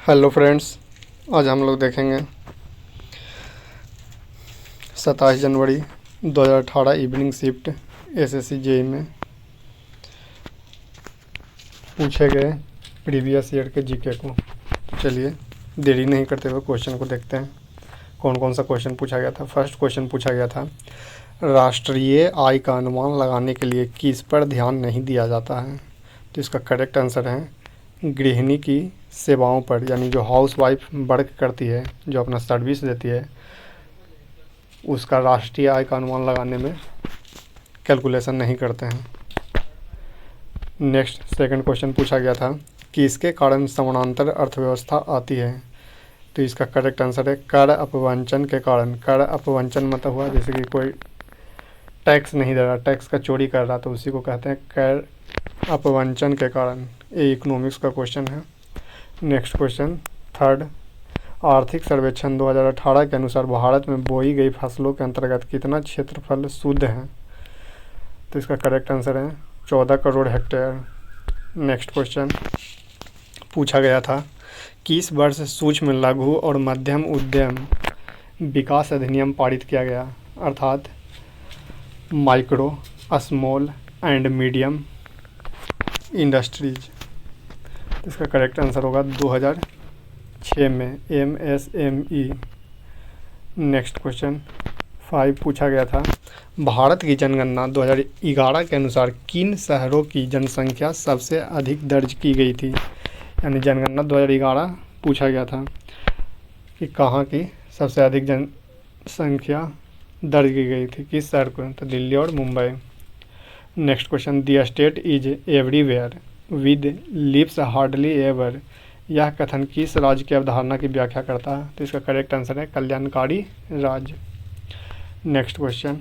Hello friends, आज हम लोग देखेंगे 27 जनवरी 2018 इवनिंग शिफ्ट एसएससी जेई में पूछे गए प्रीवियस ईयर के जीके को। चलिए देरी नहीं करते हुए क्वेश्चन को देखते हैं कौन कौन सा क्वेश्चन पूछा गया था। फर्स्ट क्वेश्चन पूछा गया था, राष्ट्रीय आय का अनुमान लगाने के लिए किस पर ध्यान नहीं दिया जाता है। तो इसका करेक्ट आंसर है गृहिणी की सेवाओं पर, यानी जो हाउस वाइफ वर्क करती है, जो अपना सर्विस देती है, उसका राष्ट्रीय आय का अनुमान लगाने में कैलकुलेशन नहीं करते हैं। नेक्स्ट सेकंड क्वेश्चन पूछा गया था कि इसके कारण समानांतर अर्थव्यवस्था आती है। तो इसका करेक्ट आंसर है कर अपवंचन के कारण। कर अपवंचन मतलब हुआ जैसे कि कोई टैक्स नहीं दे रहा, टैक्स का चोरी कर रहा, तो उसी को कहते हैं कर अपवंचन के कारण। ये इकोनॉमिक्स का क्वेश्चन है। नेक्स्ट क्वेश्चन थर्ड, आर्थिक सर्वेक्षण 2018 के अनुसार भारत में बोई गई फसलों के अंतर्गत कितना क्षेत्रफल शुद्ध है। तो इसका करेक्ट आंसर है 14 करोड़ हेक्टेयर। नेक्स्ट क्वेश्चन पूछा गया था, किस वर्ष सूक्ष्म लघु और मध्यम उद्यम विकास अधिनियम पारित किया गया, अर्थात micro small and medium industries. इसका करेक्ट आंसर होगा 2006 में MSME। नेक्स्ट क्वेश्चन 5 पूछा गया था, भारत की जनगणना 2011 के अनुसार किन शहरों की जनसंख्या सबसे अधिक दर्ज की गई थी। यानी जनगणना 2011 पूछा गया था कि कहाँ की सबसे अधिक जनसंख्या दर्ज की गई थी, किस शहर को, तो दिल्ली और Mumbai. Next question, the state is everywhere with lives hardly ever, यह कथन किस राज्य की अवधारणा की व्याख्या करता है। तो इसका करेक्ट आंसर है कल्याणकारी राज्य। नेक्स्ट क्वेश्चन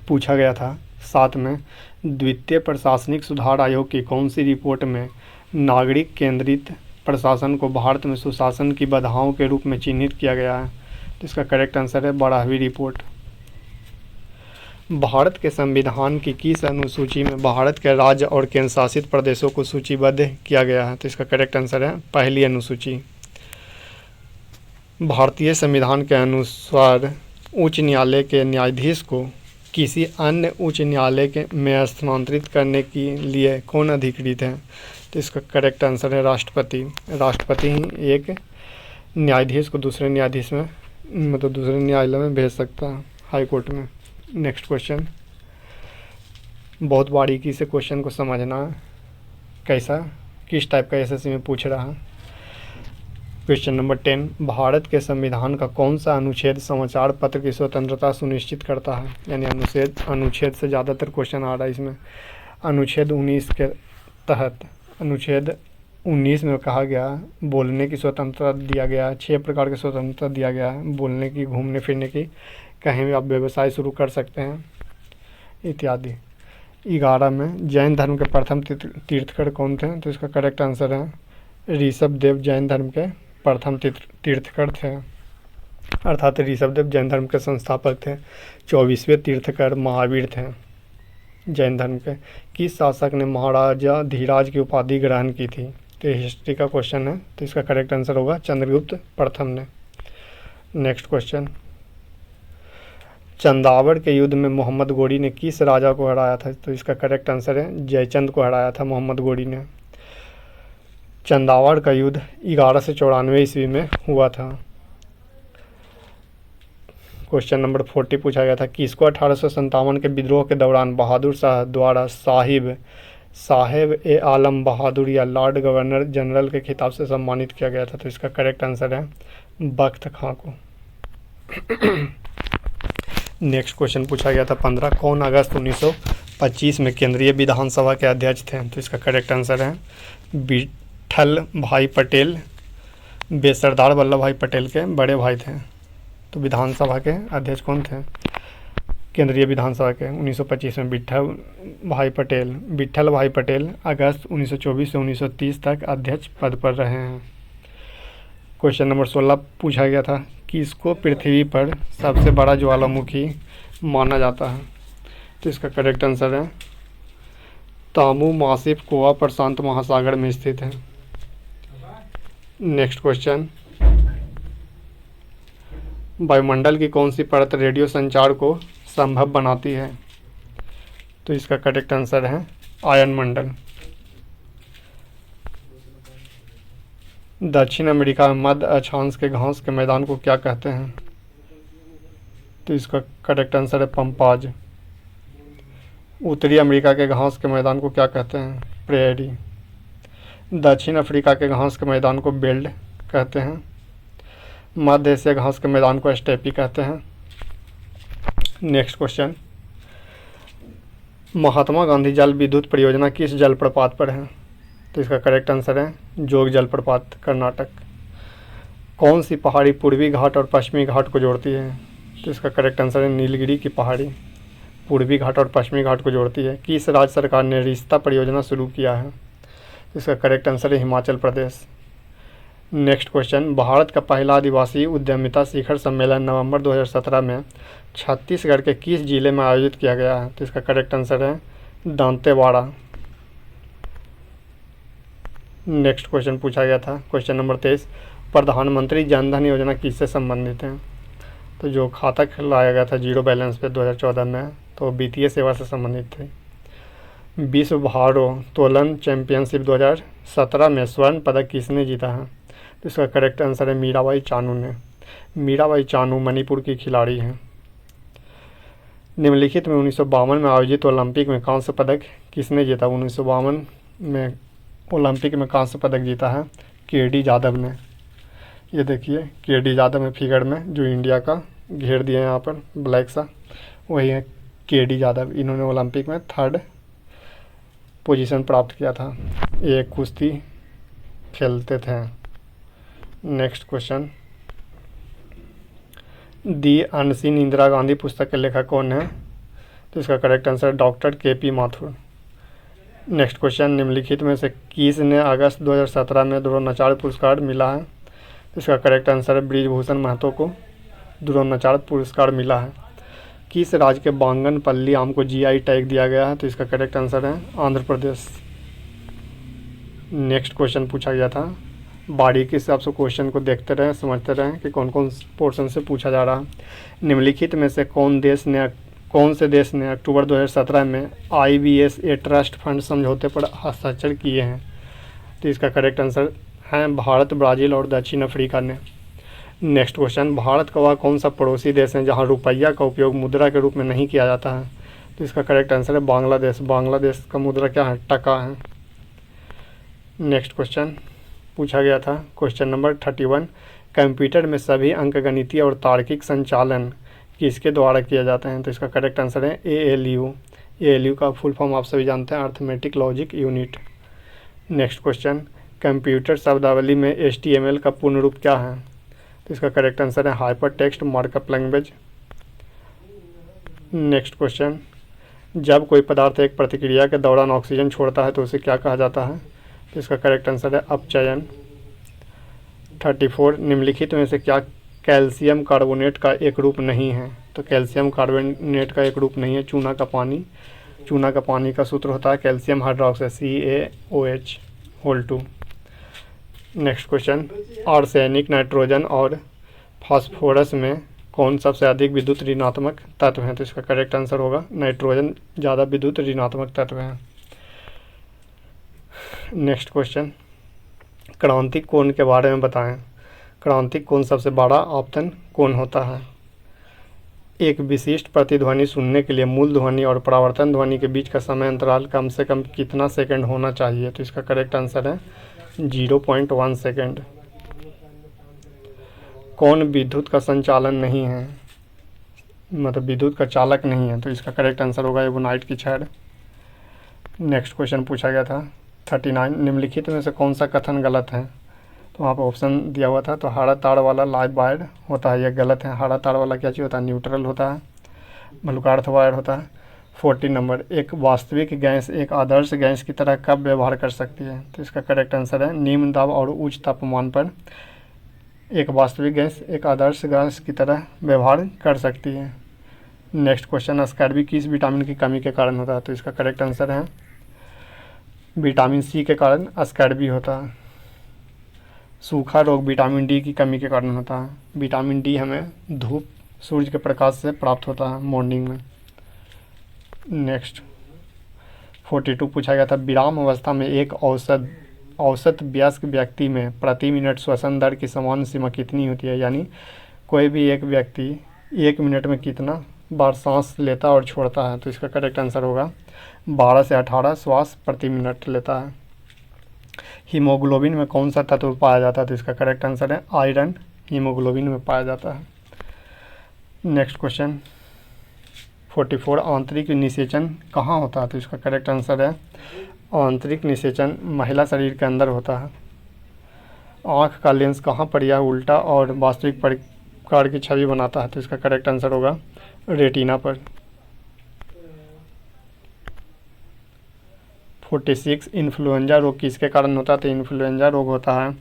पूछा गया था 7 में, द्वितीय प्रशासनिक सुधार आयोग की कौन सी रिपोर्ट में नागरिक केंद्रित प्रशासन को भारत में सुशासन की बाधाओं के रूप में चिन्हित किया गया है। तो इसका करेक्ट आंसर है 12वीं रिपोर्ट। भारत के संविधान की किस अनुसूची में भारत के राज्य और केंद्र शासित प्रदेशों को सूचीबद्ध किया गया है। तो इसका करेक्ट आंसर है पहली अनुसूची। भारतीय संविधान के अनुसार उच्च न्यायालय के न्यायाधीश को किसी अन्य उच्च न्यायालय में स्थानांतरित करने के लिए कौन अधिकृत है। तो इसका करेक्ट आंसर है राष्ट्रपति। राष्ट्रपति ही एक न्यायाधीश को दूसरे न्यायाधीश में, मतलब दूसरे न्यायालय में भेज सकता है, हाई कोर्ट में। नेक्स्ट क्वेश्चन, बहुत बारीकी से क्वेश्चन को समझना कैसा किस टाइप का एसएससी में पूछ रहा है। क्वेश्चन नंबर 10, भारत के संविधान का कौन सा अनुच्छेद समाचार पत्र की स्वतंत्रता सुनिश्चित करता है। यानी अनुच्छेद से ज़्यादातर क्वेश्चन आ रहा है इसमें। अनुच्छेद 19 के तहत, अनुच्छेद 19 में कहा गया बोलने की स्वतंत्रता दिया गया, 6 प्रकार की स्वतंत्रता दिया गया है, बोलने की, घूमने फिरने की, कहीं भी आप व्यवसाय शुरू कर सकते हैं इत्यादि। 11 में जैन धर्म के प्रथम तीर्थकर कौन थे। तो इसका करेक्ट आंसर है ऋषभ देव जैन धर्म के प्रथम तीर्थकर थे, अर्थात ऋषभ देव जैन धर्म के संस्थापक थे। 24वें तीर्थकर महावीर थे जैन धर्म के। किस शासक ने महाराजा धीराज की उपाधि ग्रहण की थी। तो ये हिस्ट्री का क्वेश्चन है, तो इसका करेक्ट आंसर होगा चंद्रगुप्त प्रथम ने। नेक्स्ट क्वेश्चन, चंदावड़ के युद्ध में मोहम्मद गोरी ने किस राजा को हराया था। तो इसका करेक्ट आंसर है जयचंद को हराया था मोहम्मद गोरी ने। चंदावड़ का युद्ध 1194 ईस्वी में हुआ था। क्वेश्चन नंबर 40 पूछा गया था, किसको 1857 के विद्रोह के दौरान बहादुर शाह द्वारा साहेब ए आलम बहादुर या लॉर्ड गवर्नर जनरल के खिताब से सम्मानित किया गया था। तो इसका करेक्ट आंसर है बख्त खां को। नेक्स्ट क्वेश्चन पूछा गया था 15, कौन अगस्त 1925 में केंद्रीय विधानसभा के अध्यक्ष थे। तो इसका करेक्ट आंसर है विठल भाई पटेल। वे सरदार वल्लभ भाई पटेल के बड़े भाई थे। तो विधानसभा के अध्यक्ष कौन थे केंद्रीय विधानसभा के 1925 में? विठल भाई पटेल अगस्त 1924 से 1930 तक अध्यक्ष पद पर रहे हैं। क्वेश्चन नंबर 16 पूछा गया था, किसको पृथ्वी पर सबसे बड़ा ज्वालामुखी माना जाता है। तो इसका करेक्ट आंसर है तामू मासिफ गोवा प्रशांत महासागर में स्थित है। नेक्स्ट क्वेश्चन, वायुमंडल की कौन सी परत रेडियो संचार को संभव बनाती है? तो इसका करेक्ट आंसर है आयन मंडल। दक्षिण अमेरिका में मध्य अक्षांश के घास के मैदान को क्या कहते हैं? तो इसका करेक्ट आंसर है पंपाज। उत्तरी अमेरिका के घास के मैदान को क्या कहते हैं? प्रेयरी। दक्षिण अफ्रीका के घास के मैदान को बेल्ट कहते हैं। मध्य एशिया घास के मैदान को स्टेपी कहते हैं। नेक्स्ट क्वेश्चन, महात्मा गांधी जल विद्युत परियोजना किस जलप्रपात पर है? तो इसका करेक्ट आंसर है जोग जलप्रपात, कर्नाटक। कौन सी पहाड़ी पूर्वी घाट और पश्चिमी घाट को जोड़ती है? तो इसका करेक्ट आंसर है नीलगिरी की पहाड़ी, पूर्वी घाट और पश्चिमी घाट को जोड़ती है। किस राज्य सरकार ने रिश्ता परियोजना शुरू किया है? तो इसका करेक्ट आंसर है हिमाचल प्रदेश। नेक्स्ट क्वेश्चन, भारत का पहला आदिवासी उद्यमिता शिखर सम्मेलन नवंबर 2017 में छत्तीसगढ़ के किस जिले में आयोजित किया गया है? तो इसका करेक्ट आंसर है दांतेवाड़ा। नेक्स्ट क्वेश्चन पूछा गया था, क्वेश्चन नंबर 23, प्रधानमंत्री जनधन योजना किससे संबंधित है? तो जो खाता खुलाया गया था जीरो बैलेंस पे 2014 में, तो वित्तीय सेवा से संबंधित थे। विश्व भारोत्तोलन चैंपियनशिप 2017 में स्वर्ण पदक किसने जीता है? तो इसका करेक्ट आंसर है मीराबाई चानू ने। मीराबाई चानू मणिपुर की खिलाड़ी हैं। निम्नलिखित में 1952 में आयोजित ओलंपिक में कांस्य पदक किसने जीता? 1952 में ओलंपिक में कांस्य पदक जीता है के.डी. यादव ने। ये देखिए के.डी. यादव में फिगर में जो इंडिया का घेर दिए हैं यहाँ पर ब्लैक सा, वही है के.डी. यादव। इन्होंने ओलंपिक में 3rd पोजीशन प्राप्त किया था। ये कुश्ती खेलते थे। Next question, the unseen Indira Gandhi पुस्तक के लेखक कौन है? तो इसका correct answer doctor KP. Mathur. Next question, निम्नलिखित में से किसने अगस्त 2017 में द्रोणाचार्य पुरस्कार मिला है? तो इसका करेक्ट आंसर है ब्रिजभूषण महतो को द्रोणाचार्य पुरस्कार मिला है। किस राज्य के बांगनपल्ली आम को जीआई टैग दिया गया है? तो इसका करेक्ट आंसर है आंध्र प्रदेश। नेक्स्ट क्वेश्चन पूछा गया था, बारीकी से आपसे क्वेश्चन को देखते रहें, समझते रहें कि कौन कौन पोर्शन से पूछा जा रहा है। निम्नलिखित में से कौन से देश ने अक्टूबर 2017 में IBSA ट्रस्ट फंड समझौते पर हस्ताक्षर किए हैं? तो इसका करेक्ट आंसर है भारत, ब्राज़ील और दक्षिण अफ्रीका ने। नेक्स्ट क्वेश्चन, भारत का वह कौन सा पड़ोसी देश है जहां रुपया का उपयोग मुद्रा के रूप में नहीं किया जाता है? तो इसका करेक्ट आंसर है बांग्लादेश। बांग्लादेश का मुद्रा क्या है? टका है। नेक्स्ट क्वेश्चन पूछा गया था, क्वेश्चन नंबर 31, कंप्यूटर में सभी अंकगणितीय और तार्किक संचालन किसके द्वारा किया जाते हैं? तो इसका करेक्ट आंसर है ALU। ALU का फुल फॉर्म आप सभी जानते हैं, arithmetic logic unit. Next question, computer शब्दावली में HTML का पूर्ण रूप क्या है? तो इसका करेक्ट आंसर है hyper text markup language. Next question, जब कोई पदार्थ एक प्रतिक्रिया के दौरान ऑक्सीजन छोड़ता है तो उसे क्या कहा जाता है? तो इसका करेक्ट आंसर है अपचयन। 34, निम्नलिखित में से क्या कैल्शियम कार्बोनेट का एक रूप नहीं है? तो कैल्शियम कार्बोनेट का एक रूप नहीं है चूना का पानी। चूना का पानी का सूत्र होता है calcium hydroxide CaOH2। Next question, arsenic, nitrogen और फास्फोरस में कौन सबसे अधिक विद्युत ऋणात्मक तत्व हैं? तो इसका करेक्ट आंसर होगा नाइट्रोजन ज़्यादा विद्युत ऋणात्मक तत्व है। नेक्स्ट क्वेश्चन, क्रांतिक कोण के बारे में बताएं। क्रांतिक कोण सबसे बड़ा आपतन कोण होता है। एक विशिष्ट प्रतिध्वनि सुनने के लिए मूल ध्वनि और परावर्तन ध्वनि के बीच का समय अंतराल कम से कम कितना सेकंड होना चाहिए? तो इसका करेक्ट आंसर है 0.1 सेकंड। कौन विद्युत का संचालन नहीं है, मतलब विद्युत का चालक नहीं है? तो इसका करेक्ट आंसर होगा एवोनाइट की छड़। नेक्स्ट क्वेश्चन पूछा गया था 39, निम्नलिखित में से कौन सा कथन गलत है? तो वहाँ पर ऑप्शन दिया हुआ था, तो हरा तार वाला लाइव वायर होता है, यह गलत है। हरा तार वाला क्या चीज़ होता है? न्यूट्रल होता है, मलुकार्थ वायर होता है। 40 नंबर, एक वास्तविक गैस एक आदर्श गैस की तरह कब व्यवहार कर सकती है? तो इसका करेक्ट आंसर है निम्न दाब और उच्च तापमान पर एक वास्तविक गैस एक आदर्श गैस की तरह व्यवहार कर सकती है। नेक्स्ट क्वेश्चन, स्कैर्बी किस विटामिन की कमी के कारण होता है? तो इसका करेक्ट आंसर है विटामिन C के कारण स्कैर्बी होता है। सूखा रोग विटामिन डी की कमी के कारण होता है। विटामिन डी हमें धूप सूर्य के प्रकाश से प्राप्त होता है मॉर्निंग में। नेक्स्ट 42 पूछा गया था, विराम अवस्था में एक औसत वयस्क व्यक्ति में प्रति मिनट श्वसन दर की समान सीमा कितनी होती है? यानी कोई भी एक व्यक्ति 1 मिनट में कितना बार सांस लेता और छोड़ता है? तो इसका करेक्ट आंसर होगा 12 से 18 श्वास प्रति मिनट लेता है। हीमोग्लोबिन में कौन सा तत्व पाया जाता है? तो इसका करेक्ट आंसर है आयरन हीमोग्लोबिन में पाया जाता है। नेक्स्ट क्वेश्चन 44, आंतरिक निषेचन कहाँ होता है? तो इसका करेक्ट आंसर है आंतरिक निषेचन महिला शरीर के अंदर होता है। आँख का लेंस कहाँ पर यह उल्टा और वास्तविक प्रकार की छवि बनाता है? तो इसका करेक्ट आंसर होगा रेटिना पर। 46, इन्फ्लुएंजा रोग किसके कारण होता है? तो इन्फ्लुएंजा रोग होता है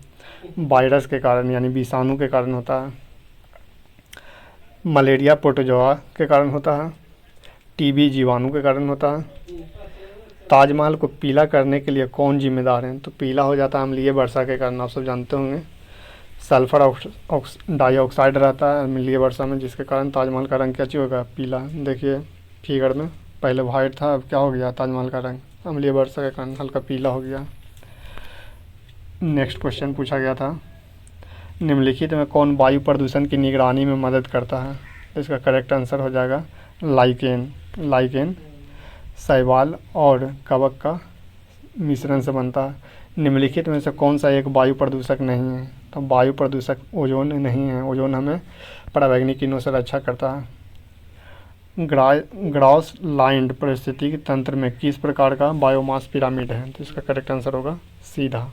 वायरस के कारण यानी विषाणु के कारण होता है। मलेरिया प्रोटोजोआ के कारण होता है। टीबी जीवाणु के कारण होता है। ताजमहल को पीला करने के लिए कौन जिम्मेदार है? तो पीला हो जाता है अम्लीय वर्षा के कारण, आप सब जानते होंगे। सल्फर डाइऑक्साइड रहता है अम्लीय वर्षा में, जिसके कारण ताजमहल का रंग क्या होगा? पीला। देखिए फिगर में पहले वाइट था, अब क्या हो गया? ताजमहल का रंग अम्लीय वर्षा के कारण हल्का पीला हो गया। नेक्स्ट क्वेश्चन पूछा गया था, निम्नलिखित में कौन वायु प्रदूषण की निगरानी में मदद करता है? इसका करेक्ट आंसर हो जाएगा लाइकेन शैवाल और कवक का मिश्रण से बनता है। निम्नलिखित में से कौन सा एक वायु प्रदूषक नहीं है? तो वायु प्रदूषक ओजोन नहीं है। ओजोन हमें पराबैंगनी किरणों से रक्षा करता है। ग्रास लाइन्ड पारिस्थितिकी तंत्र में किस प्रकार का बायोमास पिरामिड है? तो इसका करेक्ट आंसर होगा सीधा।